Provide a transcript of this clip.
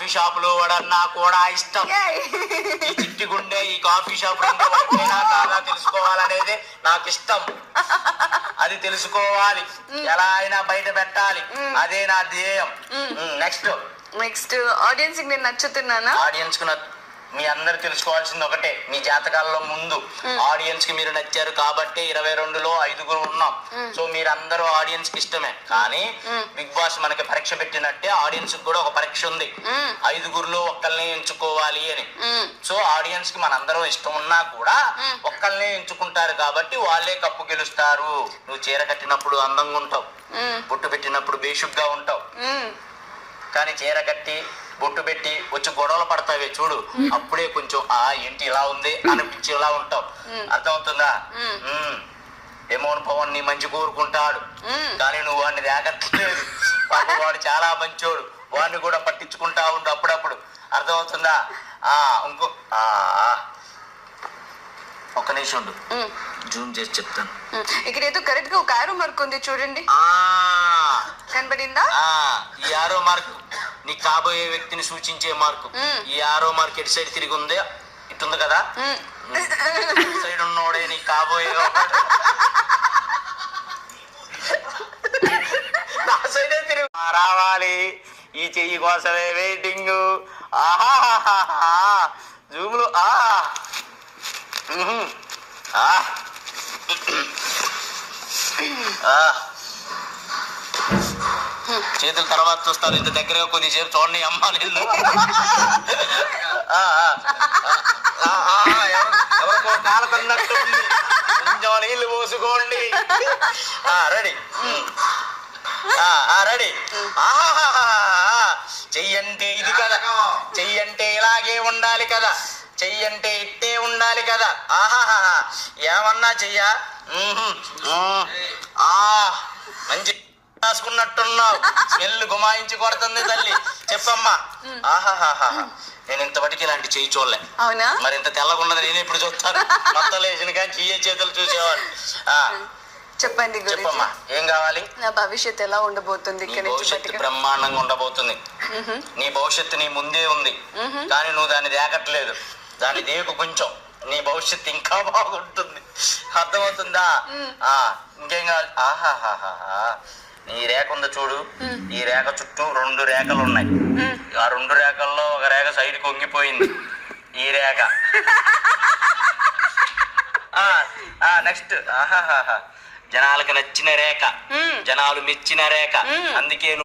Coffee షాపులో వాడన్నా కూడా ఇష్టం. ఈ చిట్టి గుండె ఈ కాఫీ షాప్ కాదా తెలుసుకోవాలనేది నాకు ఇష్టం. అది తెలుసుకోవాలి, ఎలా అయినా బయట పెట్టాలి, అదే నా ధ్యేయం. నెక్స్ట్ ఆడియన్స్ కి నేను నచ్చుతున్నానా? ఆడియన్స్ కు మీ అందరు తెలుసుకోవాల్సింది ఒకటే, మీ జాతకాలలో ముందు ఆడియన్స్ కి మీరు నచ్చారు కాబట్టి 22లో 5గురు ఉన్నాం. సో మీరందరూ ఆడియన్స్ కి ఇష్టమే. కానీ బిగ్ బాస్ మనకి పరీక్ష పెట్టినట్టే ఆడియన్స్ కూడా ఒక పరీక్ష ఉంది, 5గురులో ఒక్కరిని ఎంచుకోవాలి అని. సో ఆడియన్స్ కి మనందరం ఇష్టం ఉన్నా కూడా ఒక్కరిని ఎంచుకుంటారు కాబట్టి వాళ్ళే కప్పు గెలుస్తారు. నువ్వు చీర కట్టినప్పుడు అందంగా ఉంటావు, బొట్టు పెట్టినప్పుడు బేషుగ్గా ఉంటావు. కానీ చీర కట్టి బొట్టు పెట్టి వచ్చి గొడవలు పడతావే చూడు, అప్పుడే కొంచెం ఏంటి ఇలా ఉంది అనిపించి ఇలా ఉంటావు. అర్థమవుతుందా? ఎమోన్ పవన్ నీ మంచి కోరుకుంటాడు కానీ నువ్వు వాడిని రేగట్లేదు. వాడు చాలా మంచోడు, వాడిని కూడా పట్టించుకుంటా ఉండు అప్పుడప్పుడు. అర్థమవుతుందా? ఇంకో ఒక్క నిమిషం ఉండు, జూమ్ చేసి చెప్తాను. ఇక్కడ ఏదో కరెక్ట్ గా ఒక ఆరో మార్క్ ఉంది చూడండి, కనబడిందా? ఈ ఆరో మార్క్ నీ కాబోయే వ్యక్తిని సూచించే మార్కు. ఈ ఆరో మార్క్ ఎటు సైడ్ తిరిగి ఉంది? ఇటుంది కదా, సైడ్ ఉన్నోడే నీ కాబోయే. నా సైడే తిరిగి రావాలి, ఈ చెయ్యి కోసమే వెయిటింగ్. జూములు చేతుల తర్వాత చూస్తారు, ఇంత దగ్గరగా కొద్దిసేపు చూడండి అమ్మ. ఎవరికో కాలకున్నట్టు కొంచెం నీళ్లు పోసుకోండి. Ready ready. చెయ్యంటే ఇది కదా, చెయ్యంటే ఇలాగే ఉండాలి కదా, చెయ్యంటే ఇట్టే ఉండాలి కదా. ఏమన్నా చెయ్యా, మంచి రాసుకున్నట్టున్నావు, స్మెల్ గుమాయించి కొడుతుంది తల్లి. చెప్పమ్మా. నేను ఇంతవరకు ఇలాంటి చెయ్యి చూడలే. అవునా? మరి ఇంత తెల్లగున్నది నేను ఎప్పుడు చూస్తాను? మొత్తం లేచిన కానీ చెయ్యే చేతులు చూసేవాడు. చెప్పండి చెప్పమ్మా, ఏం కావాలి? నా భవిష్యత్తు ఎలా ఉండబోతుంది? భవిష్యత్తు బ్రహ్మాండంగా ఉండబోతుంది. నీ భవిష్యత్తు నీ ముందే ఉంది కానీ నువ్వు దాన్ని దేకట్లేదు. దాన్ని దేకు కొంచెం, నీ భవిష్యత్తు ఇంకా బాగుంటుంది. అర్థమవుతుందా? ఇంకేం కావాలి? నీ రేఖ ఉంది చూడు, ఈ రేఖ చుట్టూ 2 రేఖలు ఉన్నాయి. ఆ 2 రేఖల్లో ఒక రేఖ సైడ్ కొంగిపోయింది, ఈ రేఖ. నెక్స్ట్ జనాలకు నచ్చిన రేఖ, జనాలు మెచ్చిన రేఖ. అందుకే